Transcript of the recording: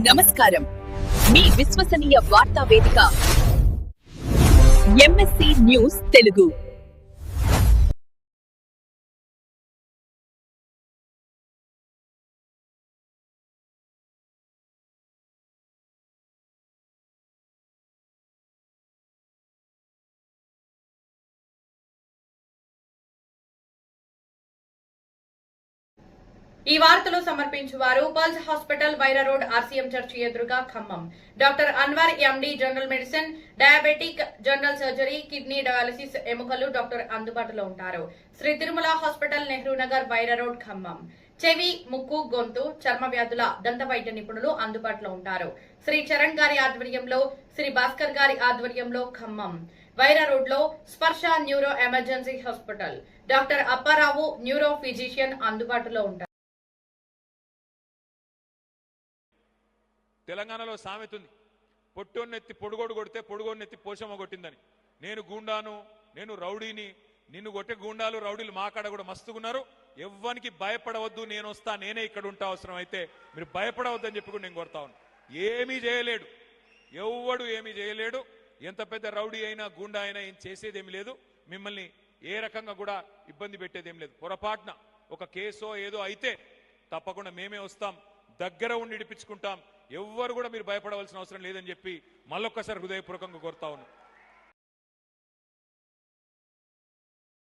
నమస్కారం. మీ విశ్వసనీయ వార్తా వేదిక ఎంఎస్సి న్యూస్ తెలుగు. ఈ వార్తలు సమర్పించువారు pulse hospital Wyra road RCM church ఎదురుగా Khammam. Doctor Anwar MD general medicine, diabetic, general surgery, kidney dialysis, ఎముకలు డాక్టర్ అందుబాటులో ఉంటారు. Shri Tirumala hospital, Nehru Nagar, Wyra road Khammam. చెవి, ముక్కు, గొంతు, చర్మ వ్యాధుల దంత వైద్య నిపుణులు అందుబాటులో ఉంటారు. శ్రీ చరణ్ గారి ఆధ్వర్యంలో, శ్రీ భాస్కర్ గారి ఆధ్వర్యంలో ఖమ్మం. వైరా రోడ్ లో స్పర్శ neuro emergency hospital, doctor Apparao neuro physician అందుబాటులో ఉంటారు. తెలంగాణలో సామెత ఉంది, పొట్టోన్నెత్తి పొడుగోడు కొడితే పొడుగోన్నెత్తి పోషమ్మ కొట్టిందని. నేను గూండాను, నేను రౌడీని, నిన్ను కొట్టే గూండాలు రౌడీలు మా కాడ కూడా మస్తుగున్నారు. ఎవ్వనికి భయపడవద్దు, నేను వస్తా, నేనే ఇక్కడ ఉంటా, అవసరం అయితే మీరు భయపడవద్దని చెప్పి కూడా నేను కోరుతా ఉన్నాను. ఏమీ చేయలేడు, ఎవ్వడు ఏమీ చేయలేడు. ఎంత పెద్ద రౌడీ అయినా గూండా అయినా ఏం చేసేదేమి లేదు. మిమ్మల్ని ఏ రకంగా కూడా ఇబ్బంది పెట్టేదేం లేదు. పొరపాటున ఒక కేసో ఏదో అయితే తప్పకుండా మేమే వస్తాం, దగ్గర ఉండి ఇడిపించుకుంటాం. ఎవ్వరు కూడా మీరు భయపడవలసిన అవసరం లేదని చెప్పి మళ్ళొక్కసారి హృదయపూర్వకంగా కోరుతా ఉన్నాం.